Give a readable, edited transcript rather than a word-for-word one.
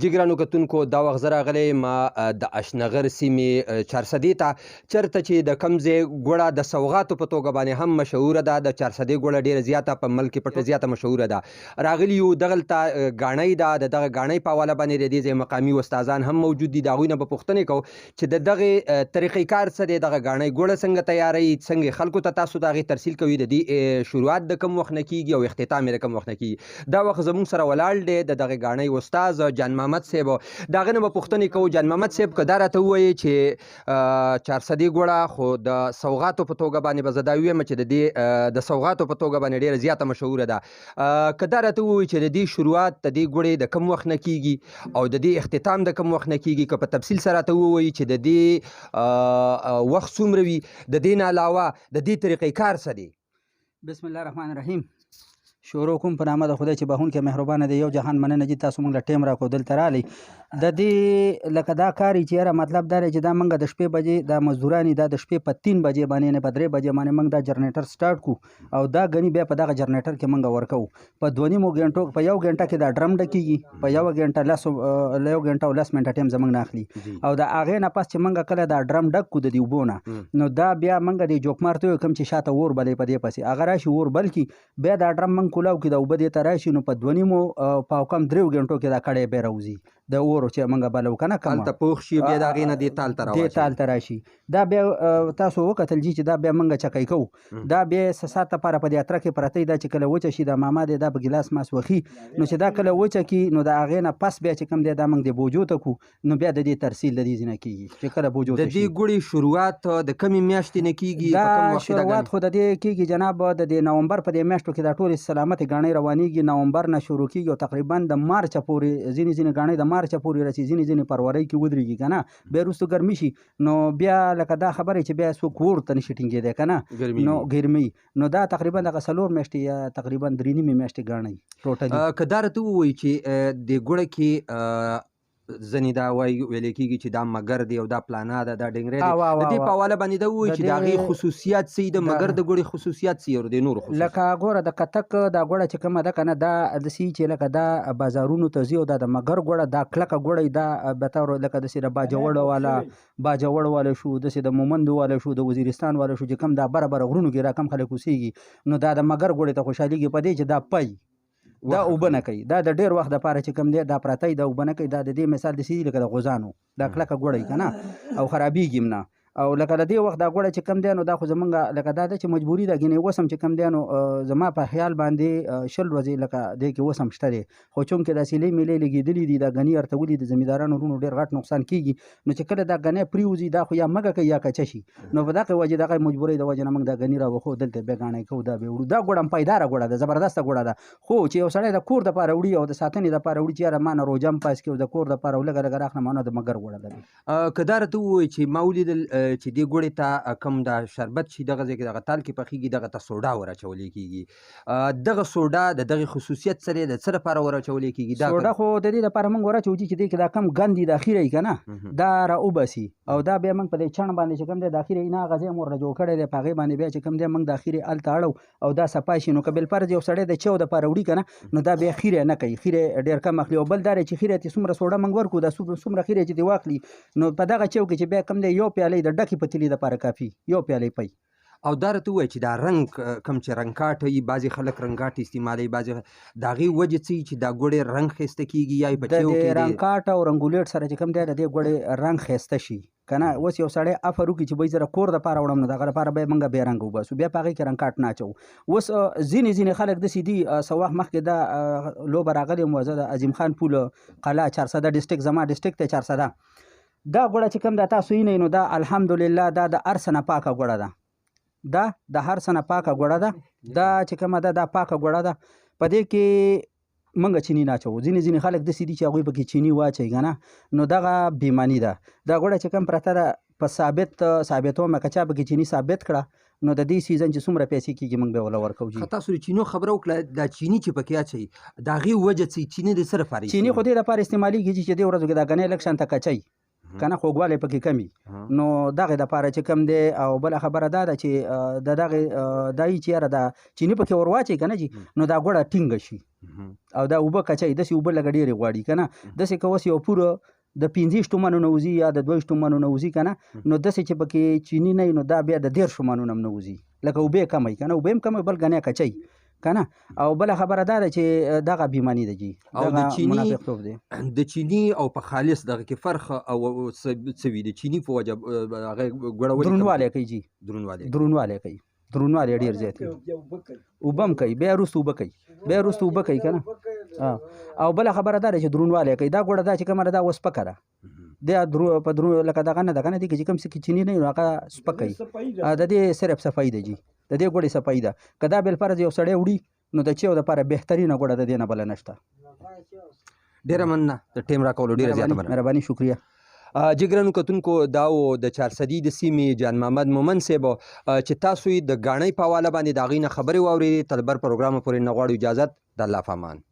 جګرانو کتونکو دا وخت زه راغلی ما د اشنغر سیمې چارسدې ته چېرته چې د کوم ځای ګوړه د سوغاتو په توګه باندې هم مشهوره ده. د چارسدې ګوړه ډېره زیاته په ملک پټه زیاته مشهوره ده. راغلي یو دغلته ګاڼۍ ده، د دغه ګاڼۍ په حواله باندې د دې ځای مقامي استادان هم موجود دي. د هغوی نه به پوښتنې کوو چې د دغې طریقې کار څه دی، دغه ګاڼۍ ګوړه څنګه تیاروي، څنګه خلکو ته تاسو د هغې ترسیل کوي، د دې شروعات د کوم وخت نه کېږي او اختتام یې د کوم وخت نه کېږي. دا وخت زموږ سره ولاړ دی د دغې ګاڼۍ استاز جان محمد صاحب. د هغه نه به پوښتنې کوو. جان محمد صاحب که دا راته ووایي چې چارسدې ګوړه خو د سوغاتو په توګه باندې به زه دا ووایم چې د دې د سوغاتو په توګه باندې ډېره زیاته مشهوره ده. که دا راته ووایي چې د دې شروعات د دې ګوړې د کوم وخت نه کېږي او د دې اختتام د کوم وخت نه کېږي، که په تفصیل سره راته ووایي چې د دې وخت څومره وي، د دې نه علاوه د دې طریقې کار څه دی. بسم الله الرحمن الرحیم. شروع کوم په نامه د خدای چې بخونکی مهربانه دی. یو جهان مننه چې تاسو موږ له ټیم راکړو دلته راغلئ. د دې لکه دا کار چې یاره مطلب دا دی چې دا موږ د شپې بجې دا مزدوران دا د شپې په 3 بجې باندې نه په 3 بجې باندې موږ دا جنریټر سټارټ کړو او دا ګني بیا په دغه جنریټر کې موږ ورکوو. په 2.5 غنټو په 1 غنټه کې دا ډرم ډکېږي، په 1 غنټه 1 غنټه او 10 منټه ټایم زموږ نه اخلي او د هغې نه پس چې موږ کله دا ډرم ډک کړو د دې اوبو نه، نو دا بیا موږ د جوکمار ته کوم چې شاته اور بلې په دې پسې هغه راشي اور بل کړي، بیا دا ډرم موږ کولاو کړي، د اوبه دې ته راشي، نو په 2.5 په کم 3 غنټو کې دا کړی بیا راوځي د اور چې موږ بلو که نه هلته پوخ شي، بیا د هغې نه دې تال ته دې تال ته راشي. دا بیا تاسو وکتل جي چې دا بیا موږ چکی کوو. دا بیا څه ساعت لپاره په دې اتره کې پرته دا چې کله وچه شي دا ماما دی دا په ګلاس ماس وخي، نو چې دا کله وچه کړي نو د هغې نه پس بیا چې کوم دی دا موږ د بوجو ته کړو، نو بیا د دې ترسیل د دې ځای نه کېږي چې کله بوجو ته شي. د دې ګوړې شروعات د کومې میاشتې نه کېږي؟ دا شروعات خو د دې کېږي جناب د دې نومبر په دې میاشتو کې دا ټولې سلامتې ګاڼۍ روانېږي. نومبر نه شروع کېږي او تقریبا د مارچ پورې ځینې ګاڼۍ د مارچ پورې رسي، ځینې فروری کې ودرېږي که نه، بیا وروسته ګرمي شي، نو بیا لکه دا خبره چې بیا څوک اور ته نشي ټینګېدی که نه، نو ګرمي، نو دا تقریبا دغه 4 میاشتې یا تقریبا 3.5 میاشتې ګاڼۍ ټوټلي. که دا راته ووایي چې د ګوړه کې ځینې دا ویلی کېږي چې دا مګر دی او دا پلانا ده، دا ډنګری دی، د دې په حواله باندې دا ووایي چې د هغې خصوصیات څه د مګر د ګوړې خصوصیات څه او د نورو خصوصیات؟ لکه ګوره د کتک دا ګوړه چې کومه ده که نه، دا داسې چې لکه دا بازارونو ته ځي او دا د مګر ګوړه دا کلکه ګوړه دا بطور لکه داسې د باجوړ والا شو، داسې د مومندو والا شو، د وزیرستان والا شو، چې کوم دا بره غرونو کې را کم خلک اوسېږي، نو دا د مګر ګوړې ته خوشحالېږي په دې چې دا پی دا اوبه نه کوي، دا د ډېر وخت دپاره چې کوم دی دا پراته دا اوبه نه کوي. دا د دې مثال داسې دي لکه د غوزانو دا کلکه ګوړه که نه او خرابېږي هم نه. او لکه د دې وخت دا ګوړه چې کوم دی نو دا خو زمونږ لکه دا ده چې مجبوري ده، ګینې اوس هم چې کوم دی نو زما په خیال باندې 20 ورځې لکه دې کې اوس هم شته دی، خو چونکې دا سیلې میلې لګېدلي دي، دا ګني ارتولي د زمیندارانو ورونو ډېر غټ نقصان کېږي، نو چې کله دا ګنی پرېوځي دا خو یا مږه کوي یا کچه شي، نو په دغه وجې دغه مجبورۍ د وجې نه موږ دا ګني راوښو دلته بیا ګاڼۍ کوو، دا بیا وړو. دا ګوړه هم پایداره ګوړه ده، زبردسته ګوړه ده، خو چې یو سړی د کور دپاره وړي او د ساتنې دپاره وړي چې یاره ما نه روجه هم پاس کړي او د کور دپاره لږه لږه راخلم، ما نه د مګر ګوړه ده. که دا راته ووایي چې ما ولیدل چې دې ګوړې ته کوم دا شربت شي دغه ځای کې دغه تال کې پخېږي، دغه ته سوډا ور اچولی کېږي. دغه سوډا د دغې خصوصیت څه دی، د څه لپاره ور اچولی کېږي؟ سوډا خو د دې لپاره موږ ور اچوو چې دې کې دا کم ګند دي د اخیره یې که نه دا را وباسي، او دا بیا موږ په دې چڼ باندې چې کوم دی د اخیره یې نه هغه ځای مو ورله جوړ کړی دی، په هغې باندې بیا چې کوم دی موږ د اخیرې هلته اړو او دا صفا شي. نو که بالفرض یو سړی د چیو دپاره وړي که نه، نو دا بیا خیره نه کوي، خیره ډېر کم اخلي. او بل دا دی چې خیره ته څومره سوډا موږ ورکړو، دا څومره خیره چې دې واخلي، نو په دغه چیو کې چې بیا کوم دی یو پیالۍ د ډکې پتیلې دپاره کافي، یو پیالۍ پی. او دا راته ووایي چې دا رنګ کوم چې رنګکاټ وي، بعضې خلک رنګکاټ استعمالوي، بعضې د هغې وجې څه چې دا ګوړې رنګ ښایسته کېږي یا یې په چیو کې د رنګکاټ او رنګولیټ سره چې کوم دی د دې ګوړې رنګ ښایسته شي که نه. اوس یو سړی افر وکړي چې بی زه کور دپاره وړم، نو د هغه لپاره به یې موږ بیا رنګ وباسو، بیا په هغې کې رنګکاټ نه اچوو. اوس ځینې خلک داسې دي، څه وخت مخکې دا لوبه راغلې وه، زه د عظیم خان پول قلعه چارسده ډسټرکټ زما ډسټرکټ دی چارسده، دا ګوړه چې کوم دا تاسو وینئ نو دا الحمدلله دا د هر څه نه پاکه ګوړه ده، دا د هر څه نه پاکه ګوړه ده، دا چې کومه ده دا پاکه ګوړه ده. په دې کې موږ چیني نه اچوو. ځینې خلک داسې دي چې هغوی پکې چیني واچوي که نه، نو دغه بېماني ده. دا ګوړه چې کوم پرته ده په ثابتومه که چا پکې چیني ثابت کړه، نو د دې سیزن چې څومره پیسې کېږي موږ به یې وله ورکوو. که تاسو د چینو خبره وکړه، دا چیني چې پکې اچوي د هغې وجه څه چیني د څه لپاره؟ چیني خو دې لپاره استعمالېږي چې دې ورځو کې دا ګنی لږ شانته کچوي که نه، خوږوالی پکې کمي، نو دغې دپاره چې کوم دی. او بله خبره دا ده چې د دغې دا یي چې یاره دا چیني پکې ور واچوي که نه جي، نو دا ګوړه ټینګه شي، او دا اوبه کچای داسې اوبه لکه ډېرې غواړي که نه داسې که اوس یو پوره د 15 تومنو نه وځي یا د 22 تومنو نه وځي که نه نو داسې چې پکې چینی نه وي نو دا بیا د 13 تومنو نه هم نه وځي لکه اوبه کم وي که نه اوبه هم کم وي بل ګنې کچای که نه او بله خبره دا ده چې دغه بیماني ده جي او د چینی منافقتوب دی د چینی او په خالص دغه کې فرق او څه وي د چینی په وجه هغه ګوړه ولې درونوالی کوي جي درونوالی کوي درونوالی ډېر زیات وي اوبه هم کوي بیا وروسته اوبه کوي که نه او بله خبره دا ده چې درونوالی کوي دا ګوړه دا چې کومه ده دا اوس سپکه ده دا په درو لکه دغه نه ده که نه دې کې چې کوم څه کې چینی نه وي نو هغه سپک کوي د دې صرف صفایي ده جي د دې ګوړې صفایي ده که دا بالفرض یو سړی وړي نو د چیو دپاره بهترینه ګوړه د دې نه بله نشته ډېره مننه د ټیم راکولو ډېره زیاته مننه مهرباني شکریه جګرانو کتونکو دا و د چارسدي د سیمې جان محمد مومن صاحب چې تاسو یې د ګاڼۍ په حواله باندې د هغوی نه خبرې واورېدې تر بر پروګرامه پورې نه غواړو اجازت د الله په امان